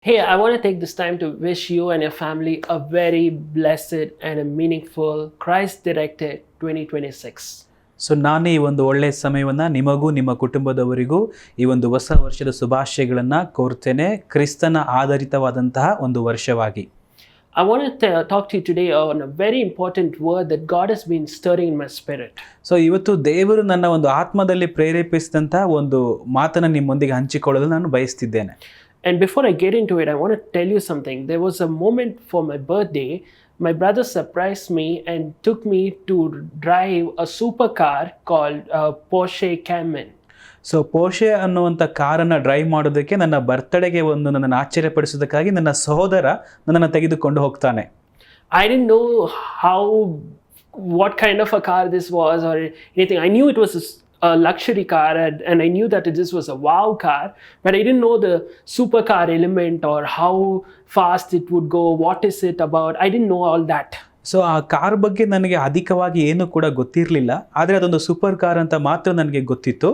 Hey, I want to take this time to wish you and your family a very blessed and a meaningful Christ directed 2026. So ನಾನು ಈ ಒಂದು ಒಳ್ಳೆಯ ಸಮಯವನ್ನು ನಿಮಗೂ ನಿಮ್ಮ ಕುಟುಂಬದವರಿಗೂ ಈ ಒಂದು ಹೊಸ ವರ್ಷದ ಶುಭಾಶಯಗಳನ್ನು ಕೋರ್ತೇನೆ, ಕ್ರಿಸ್ತನ ಆಧಾರಿತವಾದಂತಹ ಒಂದು ವರ್ಷವಾಗಿ. I want to talk to you today on a very important word that God has been stirring in my spirit. So ಇವತ್ತು ದೇವರು ನನ್ನ ಒಂದು ಆತ್ಮದಲ್ಲಿ ಪ್ರೇರೇಪಿಸಿದಂತಹ ಒಂದು ಮಾತನ್ನು ನಿಮ್ಮೊಂದಿಗೆ ಹಂಚಿಕೊಳ್ಳಲು ನಾನು ಬಯಸ್ತಿದ್ದೇನೆ. And before I get into it, I want to tell you something. There was a moment for my birthday. My brother surprised me and took me to drive a supercar called Porsche Cayman. So ಪೋರ್ಷೆ ಅನ್ನುವಂಥ ಕಾರನ್ನು drive ಮಾಡೋದಕ್ಕೆ ನನ್ನ ಬರ್ತಡೆಗೆ ನನ್ನನ್ನು ಆಶ್ಚರ್ಯಪಡಿಸೋದಕ್ಕಾಗಿ ನನ್ನ ಸಹೋದರ ನನ್ನನ್ನು ತೆಗೆದುಕೊಂಡು ಹೋಗ್ತಾನೆ. I didn't know what kind of a car this was or anything. I knew it was a luxury car and I knew that this was a wow car, but I didn't know the supercar element or how fast it would go, what is it about. I didn't know all that. So ಆ car ಬಗ್ಗೆ ನನಗೆ ಅಧಿಕವಾಗಿ ಏನೂ ಕೂಡ ಗೊತ್ತಿರಲಿಲ್ಲ, ಆದರೆ ಅದೊಂದು super car ಅಂತ ಮಾತ್ರ ನನಗೆ ಗೊತ್ತಿತ್ತು.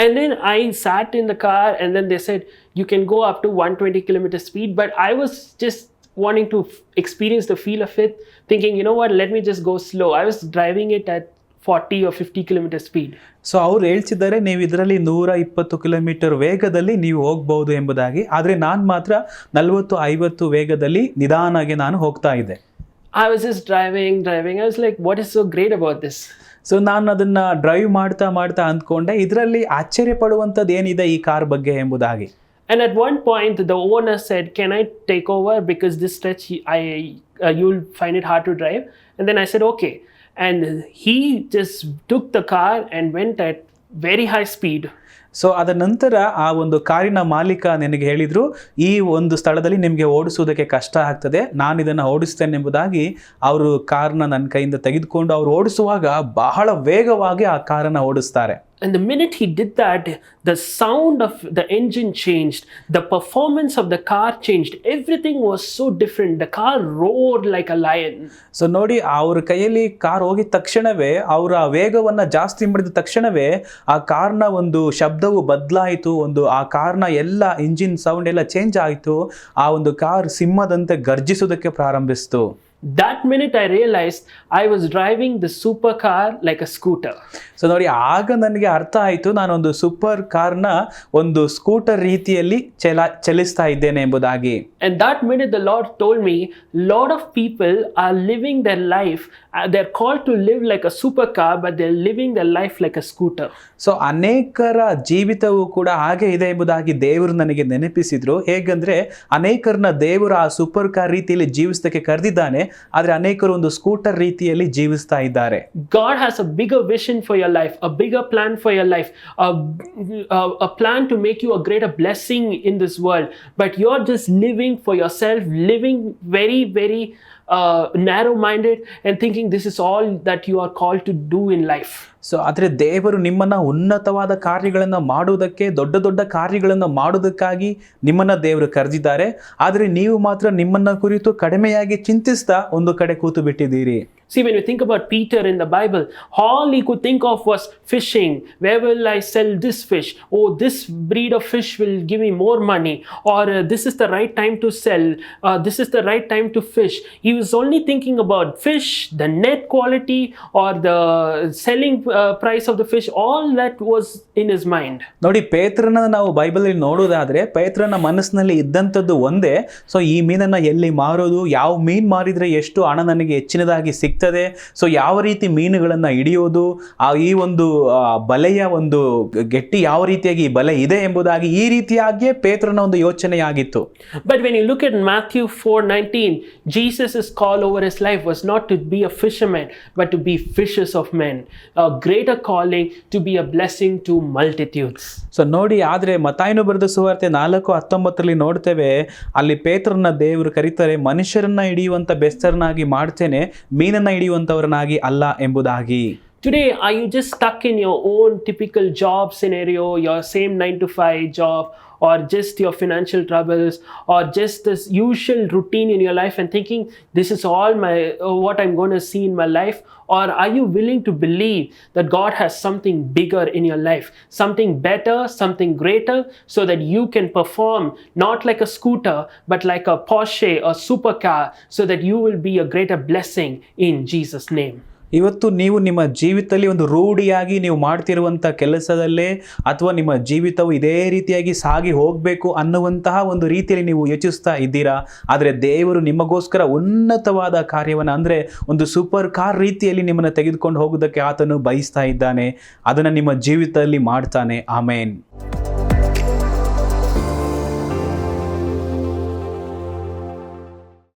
And then I sat in the car and then they said you can go up to 120 kilometer speed, but I was just wanting to experience the feel of it, thinking, you know what, let me just go slow. I was driving it at 40 or 50 kilometer speed. So ಅವ್ರು ಹೇಳ್ತಿದ್ದಾರೆ ನೀವು ಇದರಲ್ಲಿ 120 kilometre ವೇಗದಲ್ಲಿ ನೀವು ಹೋಗ್ಬೋದು ಎಂಬುದಾಗಿ, ಆದರೆ ನಾನು ಮಾತ್ರ 40-50 ವೇಗದಲ್ಲಿ ನಿಧಾನಾಗಿ ನಾನು ಹೋಗ್ತಾ ಇದ್ದೆ. I was just driving. I was like, what is so great about this? So ನಾನು ಅದನ್ನು ಡ್ರೈವ್ ಮಾಡ್ತಾ ಅಂದ್ಕೊಂಡೆ, ಇದರಲ್ಲಿ ಆಶ್ಚರ್ಯ ಪಡುವಂಥದ್ದು ಏನಿದೆ ಈ ಕಾರ್ ಬಗ್ಗೆ ಎಂಬುದಾಗಿ. And at one point the owner said, can I take over, because this stretch you'll find it hard to drive. And then I said okay, and he just took the car and went at very high speed. So ಅದರ ನಂತರ ಆ ಒಂದು ಕಾರಿನ ಮಾಲೀಕ ನನಗೆ ಹೇಳಿದರು, ಈ ಒಂದು ಸ್ಥಳದಲ್ಲಿ ನಿಮಗೆ ಓಡಿಸುವುದಕ್ಕೆ ಕಷ್ಟ ಆಗ್ತದೆ, ನಾನು ಇದನ್ನು ಓಡಿಸ್ತೇನೆ ಎಂಬುದಾಗಿ ಅವರು ಕಾರ್ನ ನನ್ನ ಕೈಯಿಂದ ತೆಗೆದುಕೊಂಡು ಅವರು ಓಡಿಸುವಾಗ ಬಹಳ ವೇಗವಾಗಿ ಆ ಕಾರನ್ನು ಓಡಿಸ್ತಾರೆ. And the minute he did that, the sound of the engine changed, the performance of the car changed, everything was so different. The car roared like a lion. So ನೋಡಿ, ಅವ್ರ ಕೈಯಲ್ಲಿ ಕಾರ್ ಹೋಗಿದ ತಕ್ಷಣವೇ, ಅವರ ವೇಗವನ್ನು ಜಾಸ್ತಿ ಮಾಡಿದ ತಕ್ಷಣವೇ ಆ ಕಾರ್ನ ಒಂದು ಶಬ್ದವು ಬದಲಾಯಿತು, ಆ ಕಾರ್ನ ಎಲ್ಲ ಇಂಜಿನ್ ಸೌಂಡ್ ಎಲ್ಲ ಚೇಂಜ್ ಆಯಿತು, ಆ ಒಂದು ಕಾರ್ ಸಿಂಹದಂತೆ ಗರ್ಜಿಸೋದಕ್ಕೆ ಪ್ರಾರಂಭಿಸಿತು. That minute I realized I was driving the supercar like a scooter. So ನೋಡಿ, ಆಗ ನನಗೆ ಅರ್ಥ ಆಯಿತು, ನಾನೊಂದು ಸೂಪರ್ ಕಾರ್ನ ಒಂದು ಸ್ಕೂಟರ್ ರೀತಿಯಲ್ಲಿ ಚಲಿಸ್ತಾ ಇದ್ದೇನೆ ಎಂಬುದಾಗಿ. And that minute the Lord told me, lot of people are living their life, they're called to live like a supercar, but they're living their life like a scooter. So ಅನೇಕರ ಜೀವಿತವು ಕೂಡ ಹಾಗೆ ಇದೆ ಎಂಬುದಾಗಿ ದೇವರು ನನಗೆ ನೆನಪಿಸಿದ್ರು. ಹೇಗಂದ್ರೆ ಅನೇಕರನ್ನ ದೇವರು ಆ ಸೂಪರ್ ಕಾರ್ ರೀತಿಯಲ್ಲಿ ಜೀವಿಸೋದಕ್ಕೆ ಕರೆದಿದ್ದಾನೆ, ಆದರೆ ಅನೇಕರು ಒಂದು ಸ್ಕೂಟರ್ ರೀತಿಯಲ್ಲಿ ಜೀವಿಸ್ತಾ ಇದ್ದಾರೆ. God has a bigger vision for your life, a bigger plan for your life, a plan to make you a greater blessing in this world, but you're just living for yourself, living very, very narrow-minded and thinking this is all that you are called to do in life. So ಆದರೆ ದೇವರು ನಿಮ್ಮನ್ನು ಉನ್ನತವಾದ ಕಾರ್ಯಗಳನ್ನು ಮಾಡುವುದಕ್ಕೆ, ದೊಡ್ಡ ದೊಡ್ಡ ಕಾರ್ಯಗಳನ್ನು ಮಾಡುವುದಕ್ಕಾಗಿ ನಿಮ್ಮನ್ನು ದೇವರು ಕರೆದಿದ್ದಾರೆ, ಆದರೆ ನೀವು ಮಾತ್ರ ನಿಮ್ಮನ್ನು ಕುರಿತು ಕಡಿಮೆಯಾಗಿ ಚಿಂತಿಸ್ತಾ ಒಂದು ಕಡೆ ಕೂತು ಬಿಟ್ಟಿದ್ದೀರಿ. See, when you think about Peter in the Bible, all he could think of was fishing. Where will I sell this fish? Oh, this breed of fish will give me more money. Or this is the right time to sell. This is the right time to fish. He was only thinking about fish, the net quality, or the selling price of the fish. All that was in his mind. ನೋಡಿ, ಪೇತ್ರನ ನಾವು ಬೈಬಲಲ್ಲಿ ನೋಡೋದಾದ್ರೆ ಪೇತ್ರನ ಮನಸ್ಸಿನಲ್ಲಿ ಇದ್ದಂಥದ್ದು ಒಂದೇ. So ಈ ಮೀನನ್ನು ಎಲ್ಲಿ ಮಾರೋದು, ಯಾವ ಮೀನು ಮಾರಿದರೆ ಎಷ್ಟು ಹಣ ನನಗೆ ಹೆಚ್ಚಿನದಾಗಿ ಸಿಗ್ತದೆ, ಸೊ ಯಾವ ರೀತಿ ಮೀನುಗಳನ್ನು ಹಿಡಿಯೋದು, ಈ ಒಂದು ಬಲೆಯ ಒಂದು ಗಟ್ಟಿ ಯಾವ ರೀತಿಯಾಗಿ ಬಲೆ ಇದೆ ಎಂಬುದಾಗಿ ಈ ರೀತಿಯಾಗಿಯೇ ಪೇತ್ರನ ಒಂದು ಯೋಚನೆಯಾಗಿತ್ತು. But when you look at Matthew 4:19, Jesus' call over his life was not to be a fisherman, but to be fishers of men. A greater calling to be a blessing to multitudes. So ನೋಡಿ, ಆದರೆ ಮತ್ತಾಯನು ಬರೆದ ಸುವಾರ್ತೆ 4:19 ನೋಡ್ತೇವೆ, ಅಲ್ಲಿ ಪೇತ್ರನ ದೇವರು ಕರೀತಾರೆ, ಮನುಷ್ಯರನ್ನ ಹಿಡಿಯುವಂತ ಬೆಸ್ತರನಾಗಿ ಮಾಡ್ತೇನೆ, ಮೀನನ್ನ ಹಿಡಿಯುವಂತವರನಾಗಿ ಅಲ್ಲ ಎಂಬುದಾಗಿ. Today, are you just stuck in your own typical job scenario, your same 9 to 5 job, or just your financial troubles, or just this usual routine in your life and thinking this is all my what I'm going to see in my life? Or are you willing to believe that God has something bigger in your life, something better, something greater, so that you can perform not like a scooter but like a Porsche or supercar, so that you will be a greater blessing in Jesus' name? ಇವತ್ತು ನೀವು ನಿಮ್ಮ ಜೀವಿತದಲ್ಲಿ ಒಂದು ರೂಢಿಯಾಗಿ ನೀವು ಮಾಡ್ತಿರುವಂಥ ಕೆಲಸದಲ್ಲೇ ಅಥವಾ ನಿಮ್ಮ ಜೀವಿತವು ಇದೇ ರೀತಿಯಾಗಿ ಸಾಗಿ ಹೋಗಬೇಕು ಅನ್ನುವಂತಹ ಒಂದು ರೀತಿಯಲ್ಲಿ ನೀವು ಯೋಚಿಸ್ತಾ ಇದ್ದೀರಾ. ಆದರೆ ದೇವರು ನಿಮಗೋಸ್ಕರ ಉನ್ನತವಾದ ಕಾರ್ಯವನ್ನು, ಅಂದರೆ ಒಂದು ಸೂಪರ್ ಕಾರ್ ರೀತಿಯಲ್ಲಿ ನಿಮ್ಮನ್ನು ತೆಗೆದುಕೊಂಡು ಹೋಗೋದಕ್ಕೆ ಆತನು ಬಯಸ್ತಾ ಇದ್ದಾನೆ. ಅದನ್ನು ನಿಮ್ಮ ಜೀವಿತದಲ್ಲಿ ಮಾಡ್ತಾನೆ. ಆಮೇನ್.